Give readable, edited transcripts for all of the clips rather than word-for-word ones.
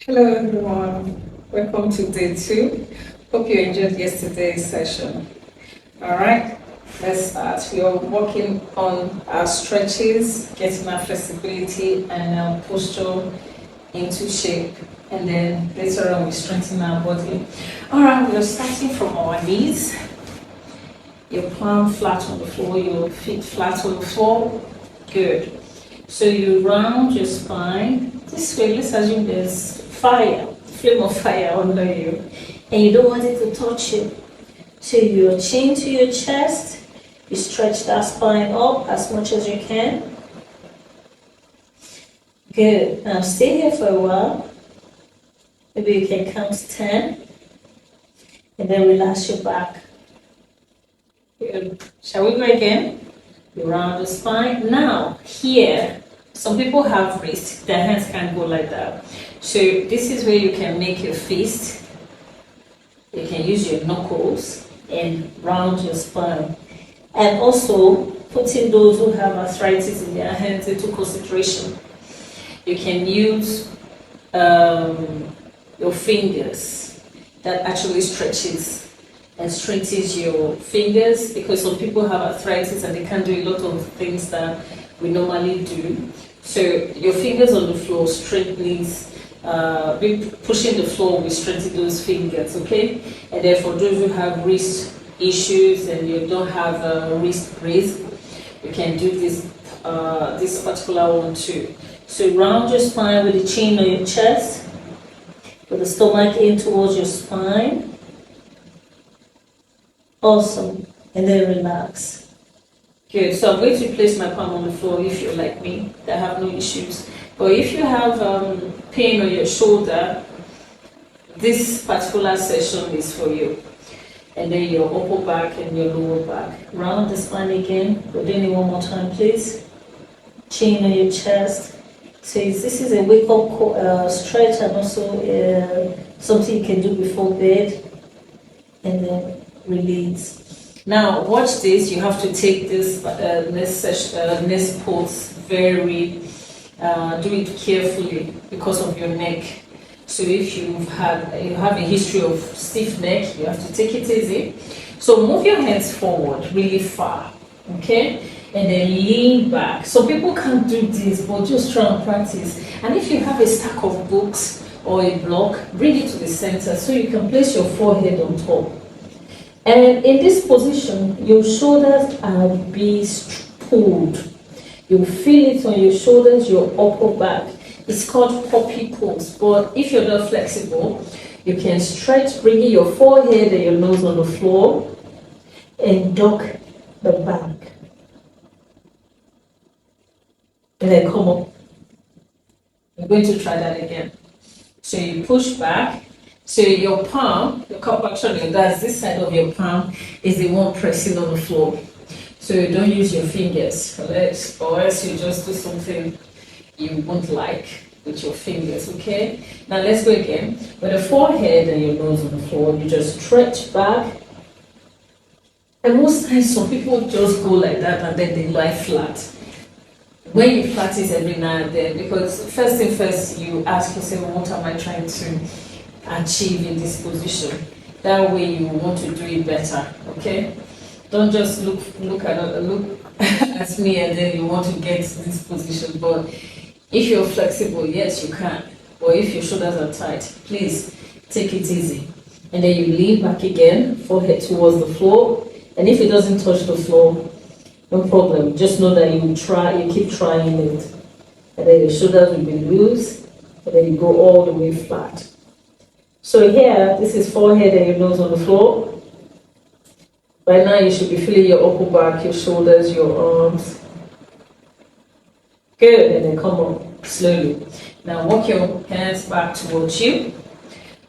Hello everyone, welcome to day two. Hope you enjoyed yesterday's session. All right, let's start. We are working on our stretches, getting our flexibility and our posture into shape, and then later on we strengthen our body. All right, we're starting from our knees, your palm flat on the floor, your feet flat on the floor. Good. So you round your spine this way. Let's assume there's fire, flame of fire under you, and you don't want it to touch you. So your chin to your chest, you stretch that spine up as much as you can. Good. Now stay here for a while. Maybe you can count 10, and then relax your back. Good. Shall we go again? You round the spine. Now, here, some people have wrists, their hands can't go like that. So this is where you can make your fist. You can use your knuckles and round your spine. And also, putting those who have arthritis in their hands into consideration. You can use your fingers. That actually stretches and strengthens your fingers, because some people have arthritis and they can't do a lot of things that we normally do. So your fingers on the floor strengthens, pushing the floor will strengthen those fingers, okay? And then for those who have wrist issues and you don't have a wrist brace, you can do this particular one too. So round your spine with the chin on your chest, with the stomach in towards your spine. Awesome. And then relax. Good. So I'm going to place my palm on the floor if you're like me, that have no issues. But if you have pain on your shoulder, this particular session is for you. And then your upper back and your lower back. Round the spine again. We're doing it one more time, please. Chin on your chest. So this is a wake-up stretch, and also something you can do before bed. And then release. Now watch this. You have to take this next pose very, do it carefully because of your neck. So if you have a history of stiff neck, you have to take it easy. So move your hands forward really far, okay, and then lean back. So people can't do this, but just try and practice. And if you have a stack of books or a block, bring it to the center so you can place your forehead on top. And in this position, your shoulders are being pulled. You feel it on your shoulders, your upper back. It's called puppy pose. But if you're not flexible, you can stretch, bringing your forehead and your nose on the floor, and duck the back. And then come up. We're going to try that again. So you push back. So your palm, the cup actually, that's this side of your palm, is the one pressing on the floor. So you don't use your fingers, or else you just do something you won't like with your fingers, okay? Now let's go again. With the forehead and your nose on the floor, you just stretch back. And most times, some people just go like that and then they lie flat. When you practice every now and then, because first thing first, you ask yourself, what am I trying to achieve in this position? That way you want to do it better, okay? Don't just look at me and then you want to get this position. But if you're flexible, yes, you can. But if your shoulders are tight, please take it easy. And then you lean back again, forehead towards the floor. And if it doesn't touch the floor, no problem. Just know that you keep trying it. And then your shoulders will be loose, and then you go all the way flat. So here, this is forehead and your nose on the floor. Right now, you should be feeling your upper back, your shoulders, your arms. Good, and then come up slowly. Now walk your hands back towards you.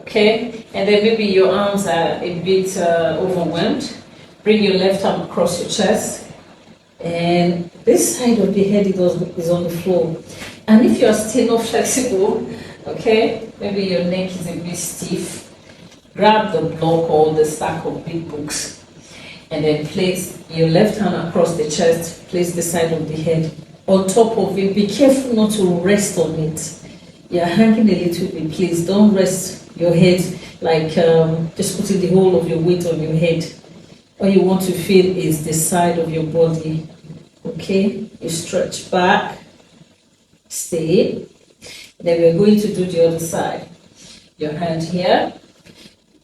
Okay, and then maybe your arms are a bit overwhelmed. Bring your left arm across your chest. And this side of the head is on the floor. And if you are still not flexible, okay, maybe your neck is a bit stiff, grab the block or the stack of big books and then place your left hand across the chest, place the side of the head on top of it. Be careful not to rest on it. You're hanging a little bit. Please don't rest your head like just putting the whole of your weight on your head. All you want to feel is the side of your body. Okay? You stretch back, stay. Then we're going to do the other side. Your hand here,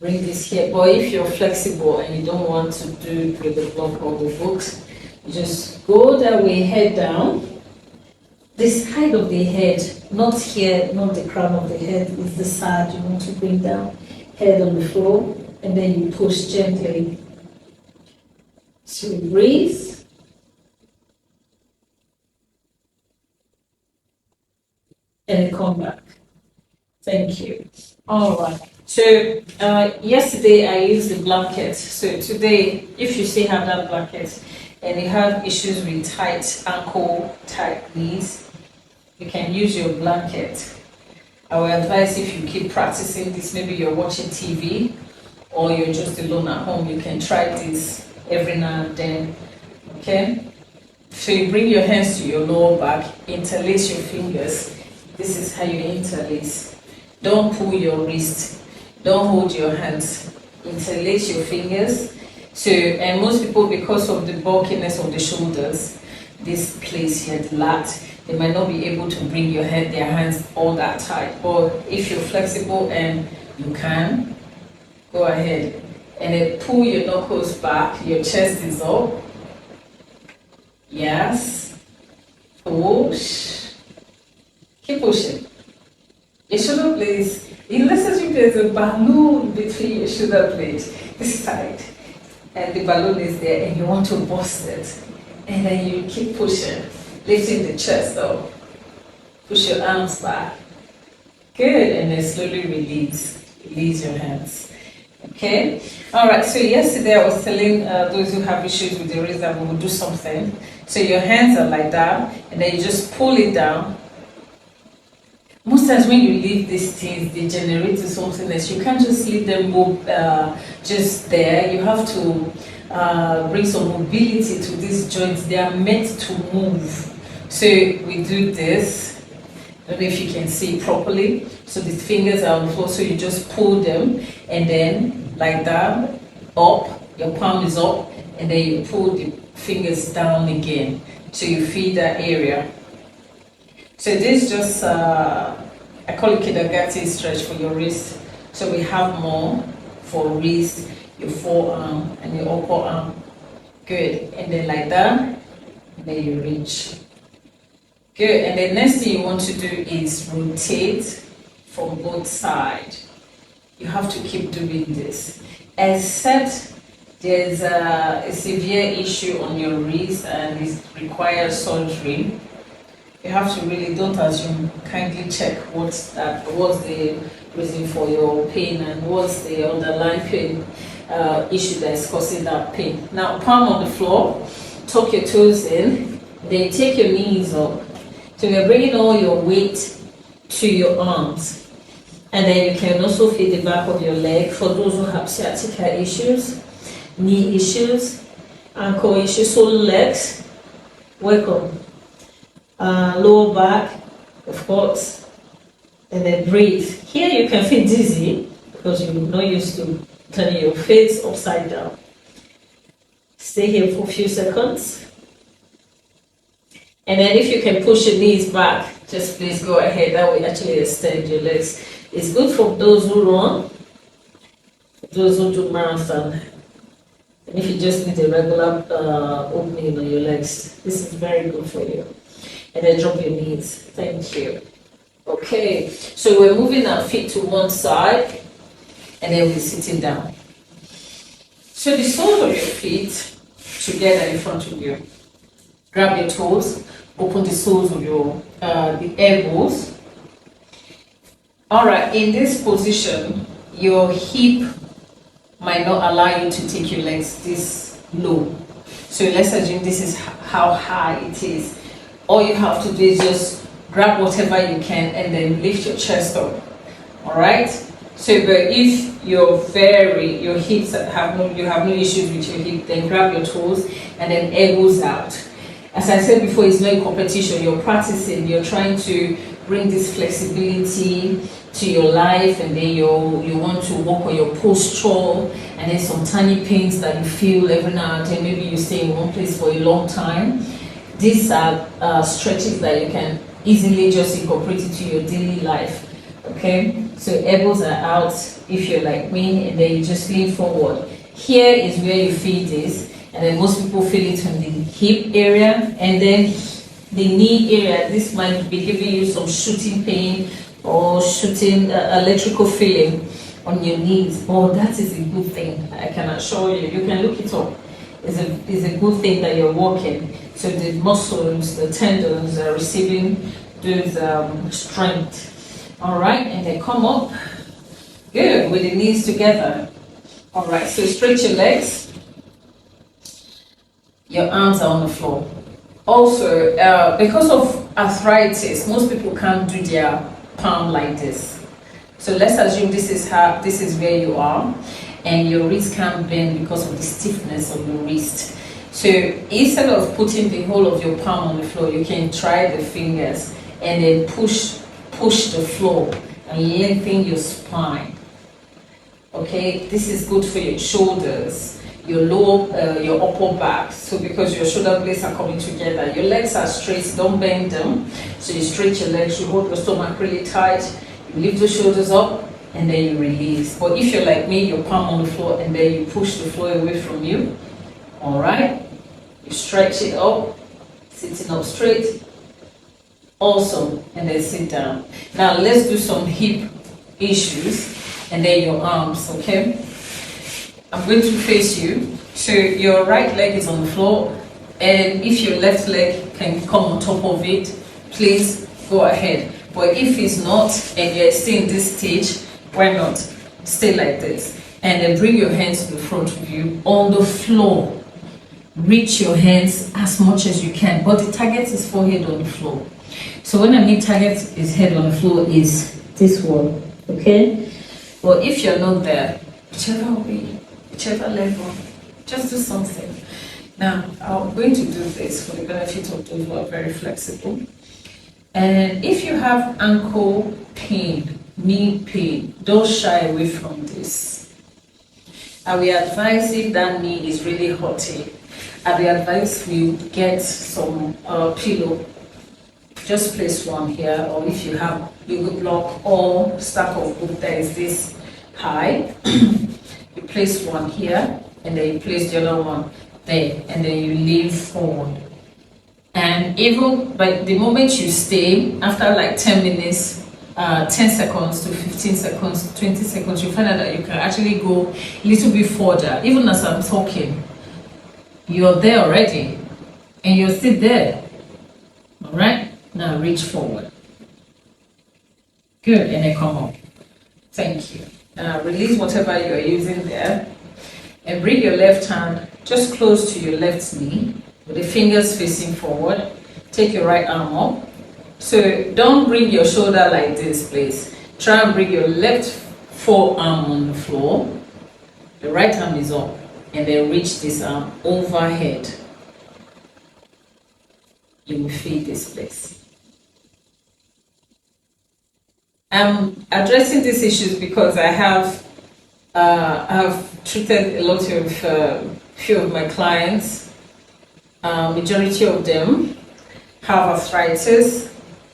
bring this here. But if you're flexible and you don't want to do it with the block or the books, you just go that way, head down. The side of the head, not here, not the crown of the head, is the side you want to bring down. Head on the floor, and then you push gently. So breathe. And come back. Thank you. All right. So yesterday I used the blanket. So today, if you still have that blanket and you have issues with tight ankle, tight knees, you can use your blanket. I will advise if you keep practicing this, maybe you're watching TV or you're just alone at home, you can try this every now and then. Okay? So you bring your hands to your lower back, interlace your fingers. This is how you interlace. Don't pull your wrist. Don't hold your hands. Interlace your fingers. So, and most people, because of the bulkiness of the shoulders, this place here, the lat, they might not be able to bring their hands all that tight. But if you're flexible and you can, go ahead. And then pull your knuckles back. Your chest is up. Yes. Push. Keep pushing. Your shoulder blades, unless there's a balloon between your shoulder blades, this side, and the balloon is there, and you want to bust it, and then you keep pushing, lifting the chest up. Push your arms back. Good, and then slowly release. Release your hands. Okay? All right, so yesterday I was telling those who have issues with the wrist that we will do something. So your hands are like that, and then you just pull it down. Most times when you leave these things, they generate to something else. You can't just leave them just there. You have to bring some mobility to these joints. They are meant to move. So we do this. I don't know if you can see it properly. So the fingers are on the floor, so you just pull them, and then like that, up, your palm is up, and then you pull the fingers down again. So you feel that area. So this is just, I call it Kidagati stretch for your wrist. So we have more for wrist, your forearm, and your upper arm. Good. And then like that, and then you reach. Good. And the next thing you want to do is rotate from both sides. You have to keep doing this. Except there's a severe issue on your wrist and it requires surgery. You have to really, don't assume, kindly check what's the reason for your pain and what's the underlying pain issue that is causing that pain. Now, palm on the floor, tuck your toes in, then take your knees up. So you're bringing all your weight to your arms. And then you can also feel the back of your leg for those who have sciatica issues, knee issues, ankle issues, so legs, welcome. Lower back, of course, and then breathe. Here you can feel dizzy because you're not used to turning your face upside down. Stay here for a few seconds. And then if you can push your knees back, just please go ahead. That will actually extend your legs. It's good for those who run, those who do marathon. And if you just need a regular opening on your legs, this is very good for you. And then drop your knees. Thank you. Okay, so we're moving our feet to one side, and then we're sitting down. So the soles of your feet together in front of you. Grab your toes, open the soles of your the elbows. All right, in this position, your hip might not allow you to take your legs this low. So let's assume this is how high it is. All you have to do is just grab whatever you can and then lift your chest up. All right. So, but if your hips you have no issues with your hip, then grab your toes and then elbows out. As I said before, it's no competition. You're practicing. You're trying to bring this flexibility to your life, and then you want to work on your posture, and then some tiny pains that you feel every now and then, maybe you stay in one place for a long time. These are stretches that you can easily just incorporate into your daily life. Okay, so elbows are out if you're like me, and then you just lean forward. Here is where you feel this, and then most people feel it on the hip area, and then the knee area. This might be giving you some shooting pain or shooting electrical feeling on your knees. Oh, that is a good thing. I can assure you. You can look it up. It's a good thing that you're walking. So the muscles, the tendons are receiving those strength. All right, and then come up. Good, with the knees together. All right, so stretch your legs. Your arms are on the floor. Also, because of arthritis, most people can't do their palm like this. So let's assume this is where you are, and your wrist can't bend because of the stiffness of your wrist. So instead of putting the whole of your palm on the floor, you can try the fingers and then push the floor and lengthen your spine. Okay, this is good for your shoulders, your lower, your upper back. So because your shoulder blades are coming together, your legs are straight, don't bend them. So you stretch your legs, you hold your stomach really tight, you lift the shoulders up, and then you release. But if you're like me, your palm on the floor, and then you push the floor away from you. All right, you stretch it up, sitting up straight. Awesome, and then sit down. Now let's do some hip issues, and then your arms, okay? I'm going to face you. So your right leg is on the floor, and if your left leg can come on top of it, please go ahead. But if it's not, and you're still in this stage, why not? Stay like this. And then bring your hands to the front of you on the floor. Reach your hands as much as you can, but the target is forehead on the floor. So when I mean target is head on the floor is this one, okay? Well, if you're not there, whichever way, whichever level, just do something. Now, I'm going to do this for the benefit of those who are very flexible. And if you have ankle pain, knee pain, don't shy away from this. I will advise if that knee is really hurting, I will advise you get some pillow. Just place one here, or if you have yoga block or stack of book that is this high, you place one here, and then you place the other one there, and then you lean forward. And even by the moment you stay, after like 10 minutes, 10 seconds to 15 seconds, 20 seconds, you find out that you can actually go a little bit further. Even as I'm talking, you're there already, and you're still there. All right? Now reach forward. Good, and then come up. Thank you. Now release whatever you're using there, and bring your left hand just close to your left knee with the fingers facing forward. Take your right arm up. So don't bring your shoulder like this, please. Try and bring your left forearm on the floor. The right arm is up, and then reach this arm overhead. You will feel this place. I'm addressing these issues because I have treated a lot of few of my clients. Majority of them have arthritis,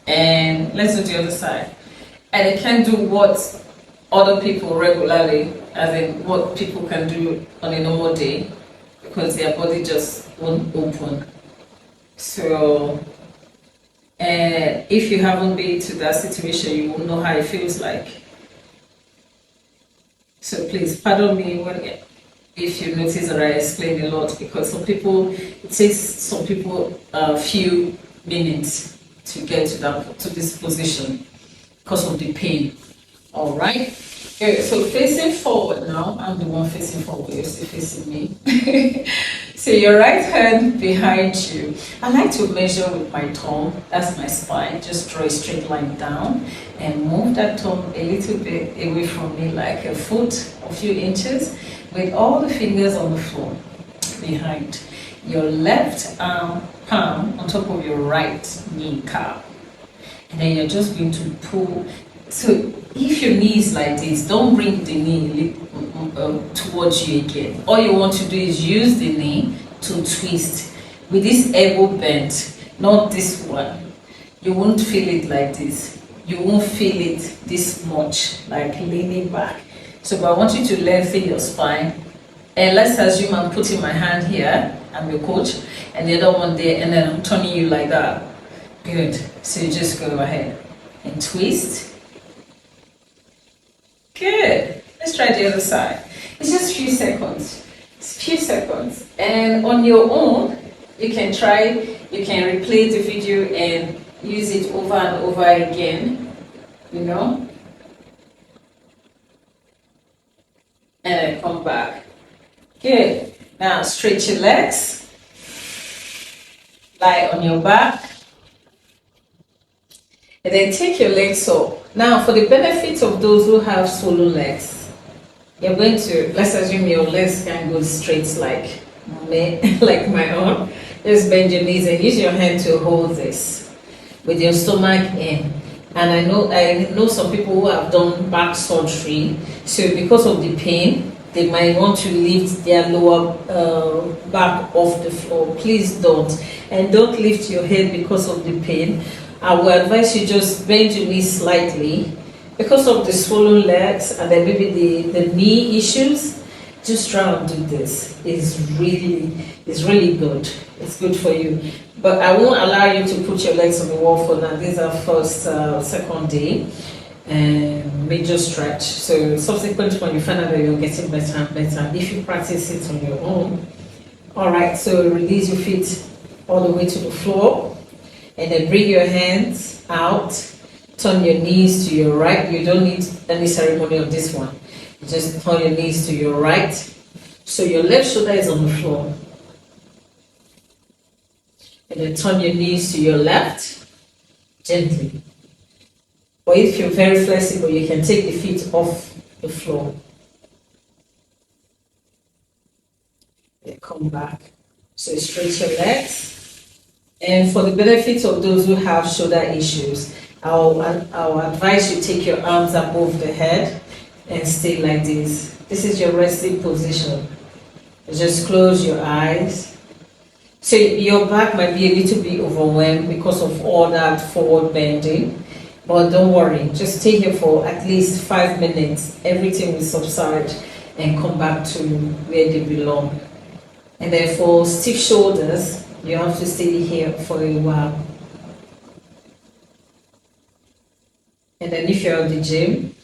and let's do the other side. And they can't do what other people regularly, as in what people can do on a normal day, because their body just won't open. So, and if you haven't been to that situation, you won't know how it feels like. So please pardon me if you notice that I explain a lot, because some people, it takes some people a few minutes to get to this position because of the pain. All right. Okay, so facing forward now. I'm the one facing forward. You're still facing me. So your right hand behind you. I like to measure with my thumb. That's my spine. Just draw a straight line down and move that thumb a little bit away from me, like a foot, a few inches, with all the fingers on the floor behind. Your left arm palm on top of your right knee calf. And then you're just going to pull. So if your knee is like this, don't bring the knee towards you again. All you want to do is use the knee to twist with this elbow bent, not this one. You won't feel it like this. You won't feel it this much, like leaning back. So but I want you to lengthen your spine. And let's assume I'm putting my hand here, I'm your coach, and the other one there, and then I'm turning you like that. Good. So you just go ahead and twist. Good. Let's try the other side. It's just a few seconds. It's a few seconds. And on your own, you can replay the video and use it over and over again, you know. And then come back. Good. Now stretch your legs. Lie on your back. And then take your legs up. Now for the benefit of those who have swollen legs, you're going to, let's assume your legs can go straight like my own. Just bend your knees and use your hand to hold this with your stomach in. And I know some people who have done back surgery, so because of the pain, they might want to lift their lower back off the floor. Please don't. And don't lift your head because of the pain. I will advise you just bend your knees slightly because of the swollen legs and then maybe the knee issues. Just try and do this. It's really good. It's good for you. But I won't allow you to put your legs on the wall for now. These are second day. And major stretch. So subsequent when you find out that you're getting better and better, if you practice it on your own. Alright, so release your feet all the way to the floor. And then bring your hands out. Turn your knees to your right. You don't need any ceremony on this one. Just turn your knees to your right. So your left shoulder is on the floor. And then turn your knees to your left. Gently. Or if you're very flexible, you can take the feet off the floor. Then come back. So stretch your legs. And for the benefit of those who have shoulder issues, I'll advise you take your arms above the head and stay like this. This is your resting position. Just close your eyes. So your back might be a little bit overwhelmed because of all that forward bending. But don't worry, just stay here for at least 5 minutes. Everything will subside and come back to where they belong. And then for stiff shoulders, you have to stay here for a while. And then if you're at the gym,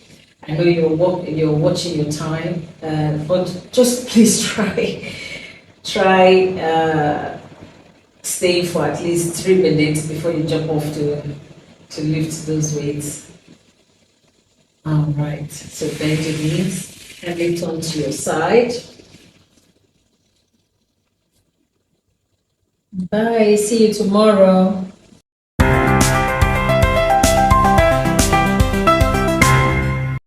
I know you're watching your time, but just please try stay for at least 3 minutes before you jump off to lift those weights. All right, so bend your knees and lift onto your side. Bye, see you tomorrow.